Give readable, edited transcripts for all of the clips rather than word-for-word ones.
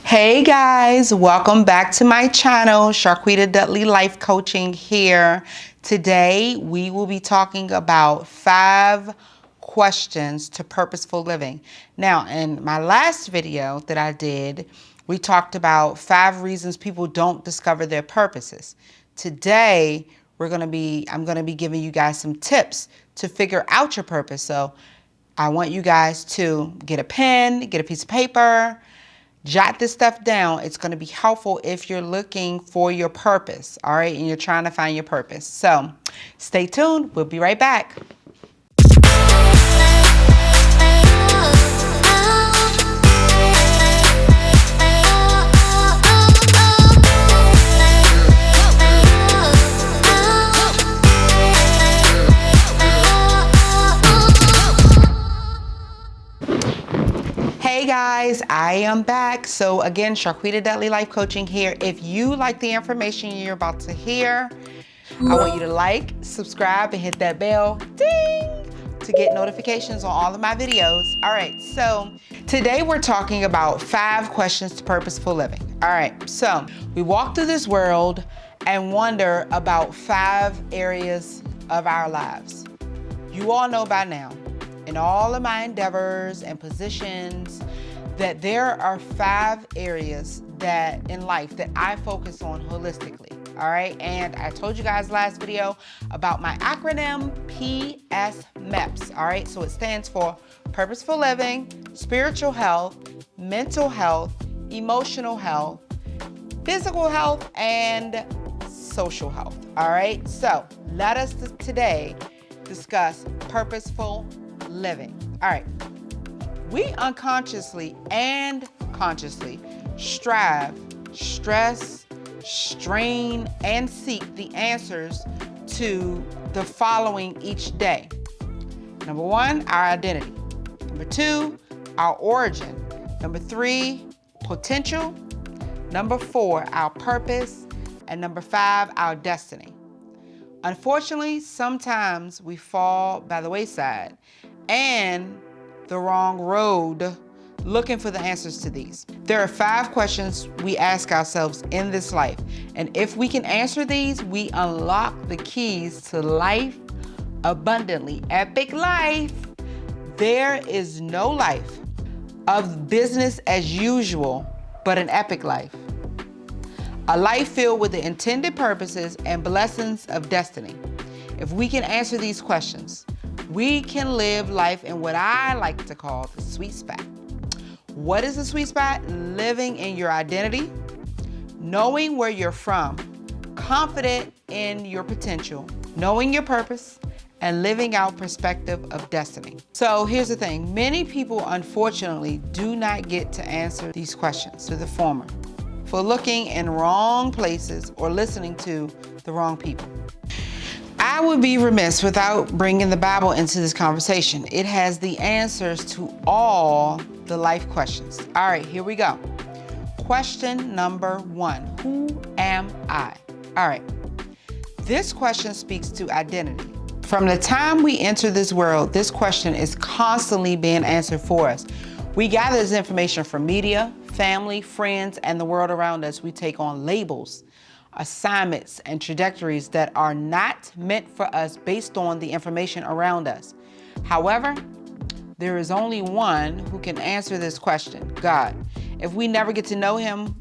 Hey guys, welcome back to my channel, Sharquita Dudley Life Coaching here. Today we will be talking about 5 questions to purposeful living. Now, in my last video that I did, we talked about 5 reasons people don't discover their purposes. Today, I'm going to be giving you guys some tips to figure out your purpose. So, I want you guys to get a pen, get a piece of paper, jot this stuff down. It's going to be helpful if you're looking for your purpose, all right, and you're trying to find your purpose. So stay tuned. We'll be right back. Hey guys, I am back. So again, Sharquita Dudley Life Coaching here. If you like the information you're about to hear, I want you to like, subscribe, and hit that bell, ding, to get notifications on all of my videos. All right, so today we're talking about 5 questions to purposeful living. All right, so we walk through this world and wonder about 5 areas of our lives. You all know by now, in all of my endeavors and positions, that there are 5 areas that in life that I focus on holistically, all right? And I told you guys last video about my acronym P.S.M.E.P.S, all right? So it stands for Purposeful Living, Spiritual Health, Mental Health, Emotional Health, Physical Health, and Social Health, all right? So let us today discuss purposeful living. All right. We unconsciously and consciously strive, stress, strain, and seek the answers to the following each day. Number 1, our identity. Number 2, our origin. Number 3, potential. Number 4, our purpose. And number 5, our destiny. Unfortunately, sometimes we fall by the wayside and the wrong road looking for the answers to these. There are 5 questions we ask ourselves in this life, and if we can answer these, we unlock the keys to life abundantly. Epic life. There is no life of business as usual, but an epic life. A life filled with the intended purposes and blessings of destiny. If we can answer these questions, we can live life in what I like to call the sweet spot. What is the sweet spot? Living in your identity, knowing where you're from, confident in your potential, knowing your purpose, and living out perspective of destiny. So here's the thing. Many people, unfortunately, do not get to answer these questions, to the former, for looking in wrong places or listening to the wrong people. I would be remiss without bringing the Bible into this conversation. It has the answers to all the life questions. All right, here we go. Question number 1, who am I? All right, this question speaks to identity. From the time we enter this world, this question is constantly being answered for us. We gather this information from media, family, friends, and the world around us. We take on labels, assignments, and trajectories that are not meant for us based on the information around us. However, there is only one who can answer this question, God. If we never get to know him,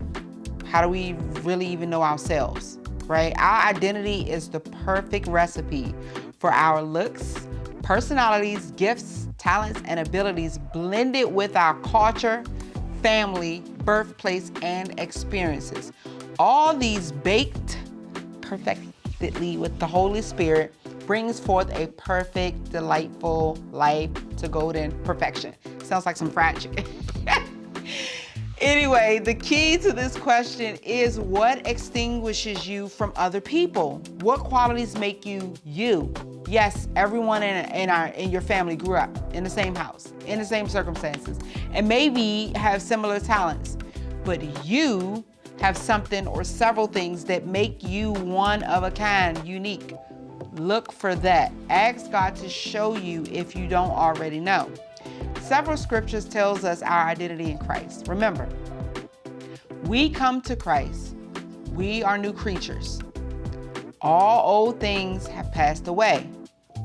how do we really even know ourselves, right? Our identity is the perfect recipe for our looks, personalities, gifts, talents, and abilities blended with our culture, family, birthplace, and experiences. All these baked perfectly with the Holy Spirit brings forth a perfect, delightful life to golden perfection. Sounds like some fried chicken. Anyway, the key to this question is what extinguishes you from other people? What qualities make you you? Yes, everyone in your family grew up in the same house, in the same circumstances, and maybe have similar talents, but you have something or several things that make you one of a kind, unique. Look for that. Ask God to show you if you don't already know. Several scriptures tells us our identity in Christ. Remember, we come to Christ, we are new creatures. All old things have passed away.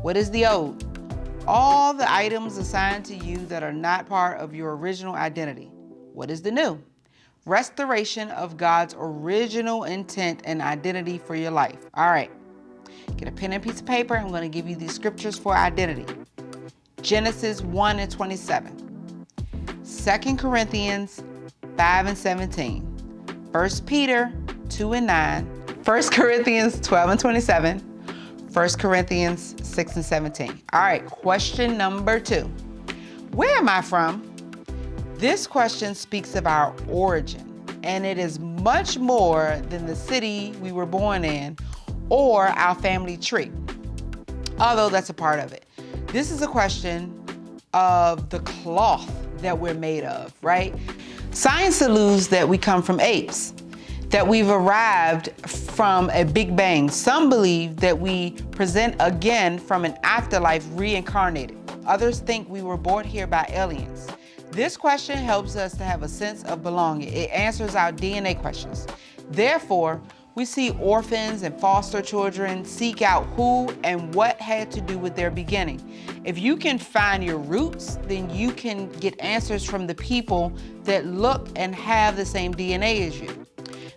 What is the old? All the items assigned to you that are not part of your original identity. What is the new? Restoration of God's original intent and identity for your life. All right, get a pen and piece of paper. I'm going to give you these scriptures for identity. Genesis 1:27, 2 Corinthians 5:17, 1 Peter 2:9, 1 Corinthians 12:27, 1 Corinthians 6:17. All right, question number 2. Where am I from? This question speaks of our origin, and it is much more than the city we were born in or our family tree, although that's a part of it. This is a question of the cloth that we're made of, right? Science alludes that we come from apes, that we've arrived from a big bang. Some believe that we present again from an afterlife reincarnated. Others think we were brought here by aliens. This question helps us to have a sense of belonging. It answers our DNA questions. Therefore, we see orphans and foster children seek out who and what had to do with their beginning. If you can find your roots, then you can get answers from the people that look and have the same DNA as you.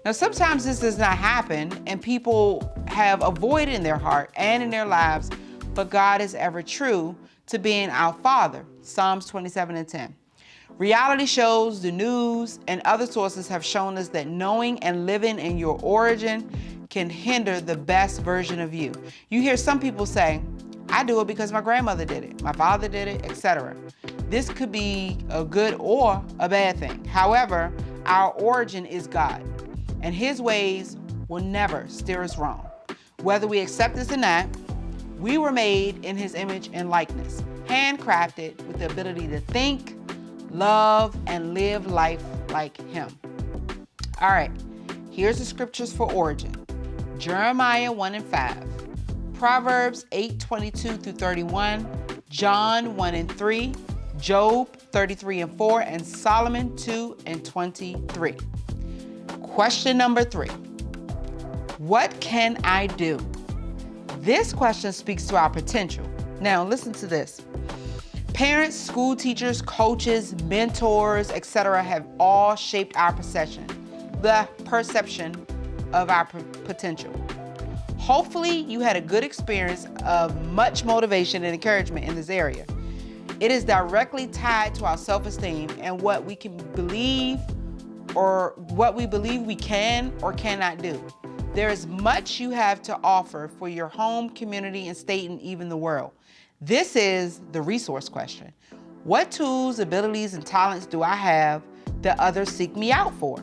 Now, sometimes this does not happen, and people have a void in their heart and in their lives, but God is ever true to being our Father. Psalms 27:10. Reality shows, the news, and other sources have shown us that knowing and living in your origin can hinder the best version of you. You hear some people say, I do it because my grandmother did it, my father did it, etc. This could be a good or a bad thing. However, our origin is God, and His ways will never steer us wrong. Whether we accept this or not, we were made in His image and likeness, handcrafted with the ability to think, love, and live life like Him. All right, here's the scriptures for origin. Jeremiah 1:5, Proverbs 8:22-31, John 1:3, Job 33:4, and Solomon 2:23. Question number 3, what can I do? This question speaks to our potential. Now listen to this. Parents, school teachers, coaches, mentors, etc. have all shaped our perception of our potential. Hopefully you had a good experience of much motivation and encouragement in this area. It is directly tied to our self-esteem and what we can believe or what we believe we can or cannot do. There is much you have to offer for your home, community, and state, and even the world. This is the resource question. What tools, abilities, and talents do I have that others seek me out for?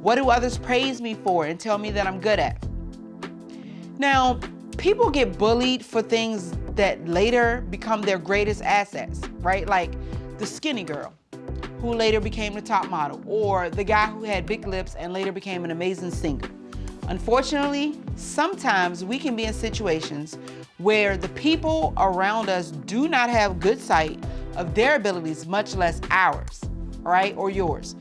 What do others praise me for and tell me that I'm good at? Now, people get bullied for things that later become their greatest assets, right? Like the skinny girl who later became the top model, or the guy who had big lips and later became an amazing singer. Unfortunately, sometimes we can be in situations where the people around us do not have good sight of their abilities, much less ours, right, or yours.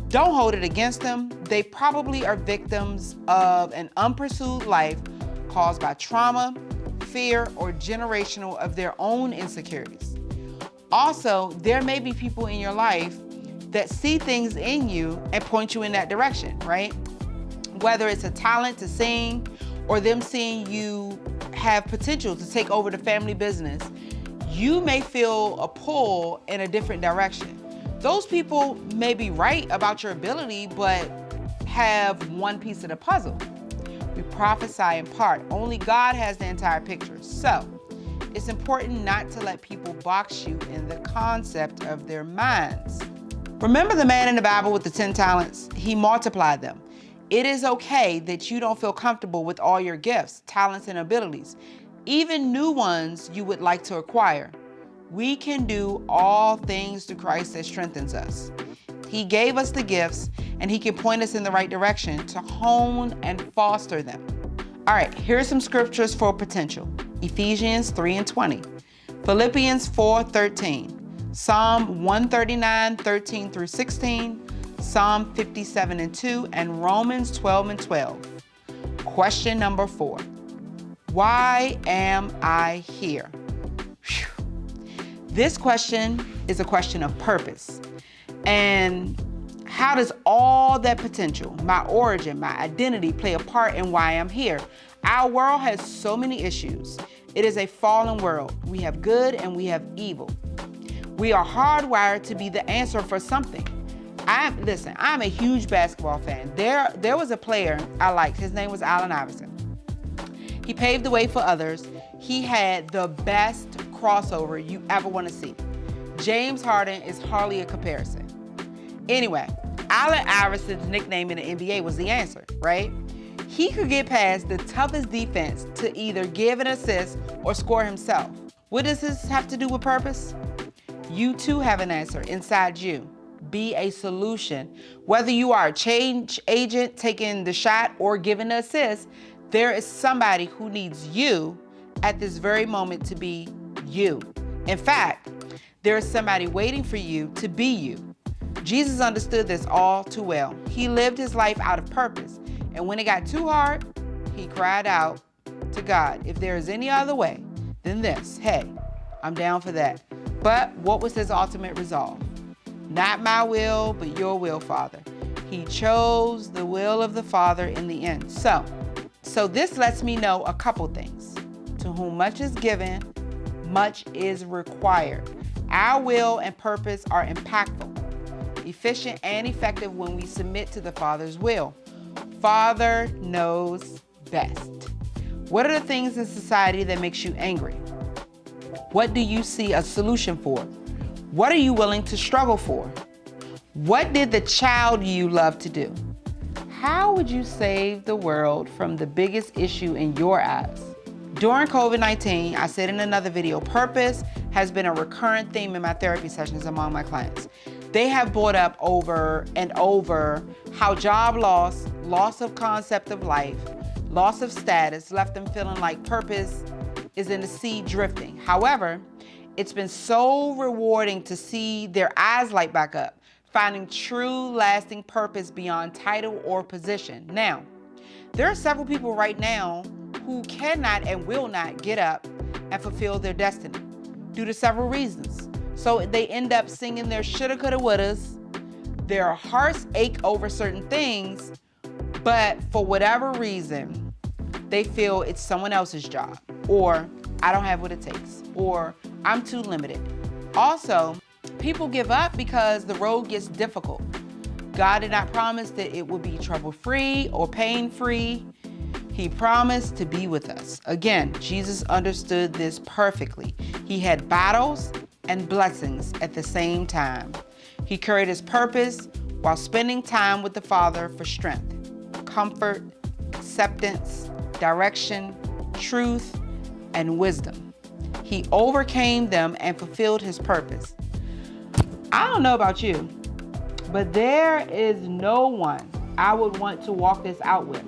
Don't hold it against them. They probably are victims of an unpursued life caused by trauma, fear, or generational of their own insecurities. Also, there may be people in your life that see things in you and point you in that direction, right? Whether it's a talent to sing or them seeing you have potential to take over the family business, you may feel a pull in a different direction. Those people may be right about your ability, but have one piece of the puzzle. We prophesy in part. Only God has the entire picture. So it's important not to let people box you in the concept of their minds. Remember the man in the Bible with the 10 talents? He multiplied them. It is okay that you don't feel comfortable with all your gifts, talents, and abilities, even new ones you would like to acquire. We can do all things through Christ that strengthens us. He gave us the gifts, and He can point us in the right direction to hone and foster them. All right, here's some scriptures for potential. Ephesians 3:20, Philippians 4:13, Psalm 139:13-16, Psalm 57:2, and Romans 12:12. Question number 4. Why am I here? Whew. This question is a question of purpose. And how does all that potential, my origin, my identity, play a part in why I'm here? Our world has so many issues. It is a fallen world. We have good and we have evil. We are hardwired to be the answer for something. I'm a huge basketball fan. There was a player I liked. His name was Allen Iverson. He paved the way for others. He had the best crossover you ever want to see. James Harden is hardly a comparison. Anyway, Allen Iverson's nickname in the NBA was the answer, right? He could get past the toughest defense to either give an assist or score himself. What does this have to do with purpose? You too have an answer inside you. Be a solution. Whether you are a change agent taking the shot or giving the assist, there is somebody who needs you at this very moment to be you. In fact, there is somebody waiting for you to be you. Jesus understood this all too well. He lived his life out of purpose. And when it got too hard, he cried out to God, if there is any other way than this, hey, I'm down for that. But what was his ultimate resolve? Not my will, but your will, Father. He chose the will of the Father in the end. So this lets me know a couple things. To whom much is given, much is required. Our will and purpose are impactful, efficient, and effective when we submit to the Father's will. Father knows best. What are the things in society that makes you angry? What do you see a solution for? What are you willing to struggle for? What did the child you love to do? How would you save the world from the biggest issue in your eyes? During COVID-19, I said in another video, purpose has been a recurrent theme in my therapy sessions among my clients. They have brought up over and over how job loss of concept of life, loss of status left them feeling like purpose is in the sea drifting. However, it's been so rewarding to see their eyes light back up, finding true lasting purpose beyond title or position. Now, there are several people right now who cannot and will not get up and fulfill their destiny due to several reasons. So they end up singing their shoulda, coulda, wouldas. Their hearts ache over certain things, but for whatever reason, they feel it's someone else's job, or I don't have what it takes, or I'm too limited. Also, people give up because the road gets difficult. God did not promise that it would be trouble-free or pain-free. He promised to be with us. Again, Jesus understood this perfectly. He had battles and blessings at the same time. He carried his purpose while spending time with the Father for strength, comfort, acceptance, direction, truth, and wisdom. He overcame them and fulfilled his purpose. I don't know about you, but there is no one I would want to walk this out with.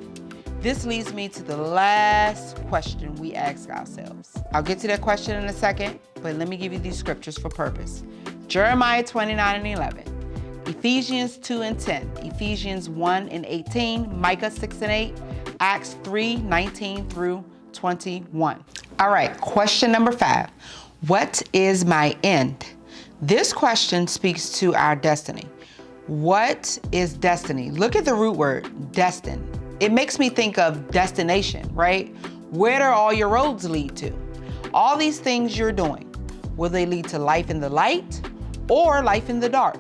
This leads me to the last question we ask ourselves. I'll get to that question in a second, but let me give you these scriptures for purpose. Jeremiah 29:11, Ephesians 2:10, Ephesians 1:18, Micah 6:8, Acts 3:19 through 21. All right, question number 5. What is my end? This question speaks to our destiny. What is destiny? Look at the root word, destined. It makes me think of destination, right? Where do all your roads lead to? All these things you're doing, will they lead to life in the light or life in the dark?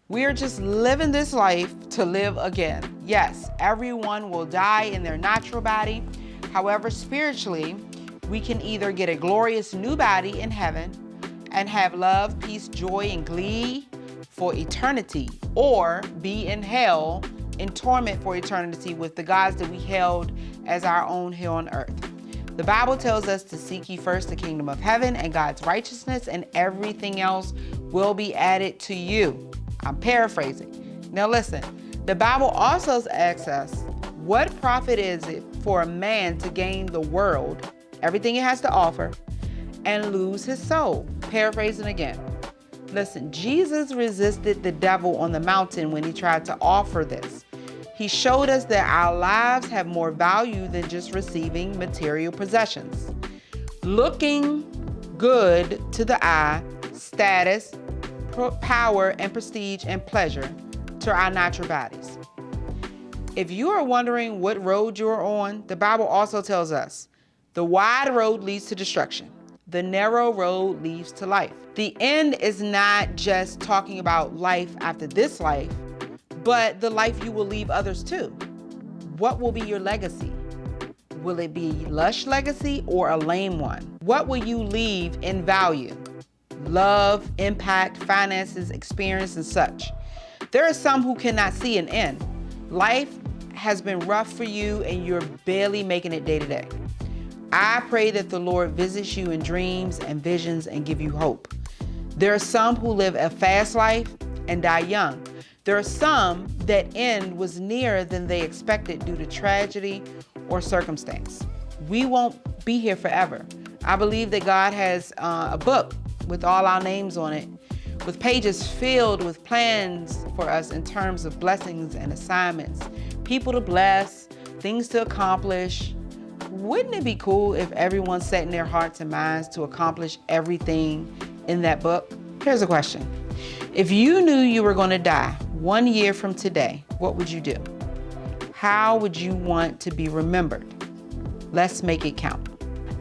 We're just living this life to live again. Yes, everyone will die in their natural body. However, spiritually, we can either get a glorious new body in heaven and have love, peace, joy, and glee for eternity, or be in hell in torment for eternity with the gods that we held as our own here on earth. The Bible tells us to seek ye first the kingdom of heaven and God's righteousness, and everything else will be added to you. I'm paraphrasing. Now listen, the Bible also asks us, what profit is it for a man to gain the world, everything it has to offer, and lose his soul? Paraphrasing again. Listen, Jesus resisted the devil on the mountain when he tried to offer this. He showed us that our lives have more value than just receiving material possessions. Looking good to the eye, status, power, and prestige and pleasure to our natural bodies. If you are wondering what road you're on, the Bible also tells us the wide road leads to destruction. The narrow road leads to life. The end is not just talking about life after this life, but the life you will leave others to. What will be your legacy? Will it be lush legacy or a lame one? What will you leave in value? Love, impact, finances, experience, and such. There are some who cannot see an end. Life has been rough for you and you're barely making it day to day. I pray that the Lord visits you in dreams and visions and give you hope. There are some who live a fast life and die young. There are some that end was nearer than they expected due to tragedy or circumstance. We won't be here forever. I believe that God has a book with all our names on it, with pages filled with plans for us in terms of blessings and assignments, people to bless, things to accomplish. Wouldn't it be cool if everyone set in their hearts and minds to accomplish everything in that book? Here's a question. If you knew you were going to die 1 year from today, what would you do? How would you want to be remembered? Let's make it count.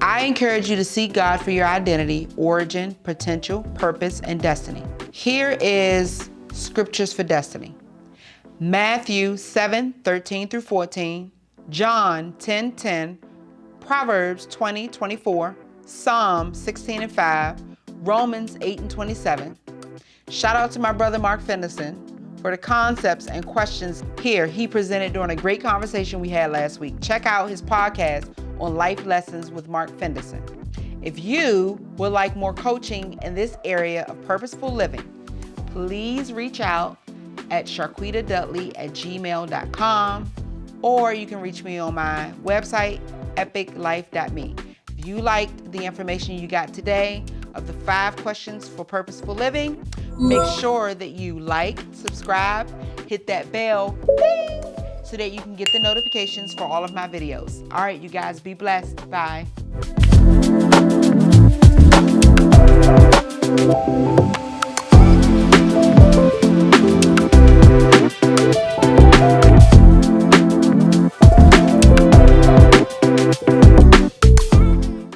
I encourage you to seek God for your identity, origin, potential, purpose, and destiny. Here is scriptures for destiny. Matthew 7:13 through 14, John 10:10, Proverbs 20:24, Psalm 16:5, Romans 8:27. Shout out to my brother Mark Fenderson for the concepts and questions here he presented during a great conversation we had last week. Check out his podcast on life lessons with Mark Fenderson. If you would like more coaching in this area of purposeful living, please reach out at sharquitadudley@gmail.com, or you can reach me on my website, epiclife.me. If you liked the information you got today of the 5 questions for purposeful living, make sure that you like, subscribe, hit that bell, ding, so that you can get the notifications for all of my videos. All right, you guys, be blessed. Bye.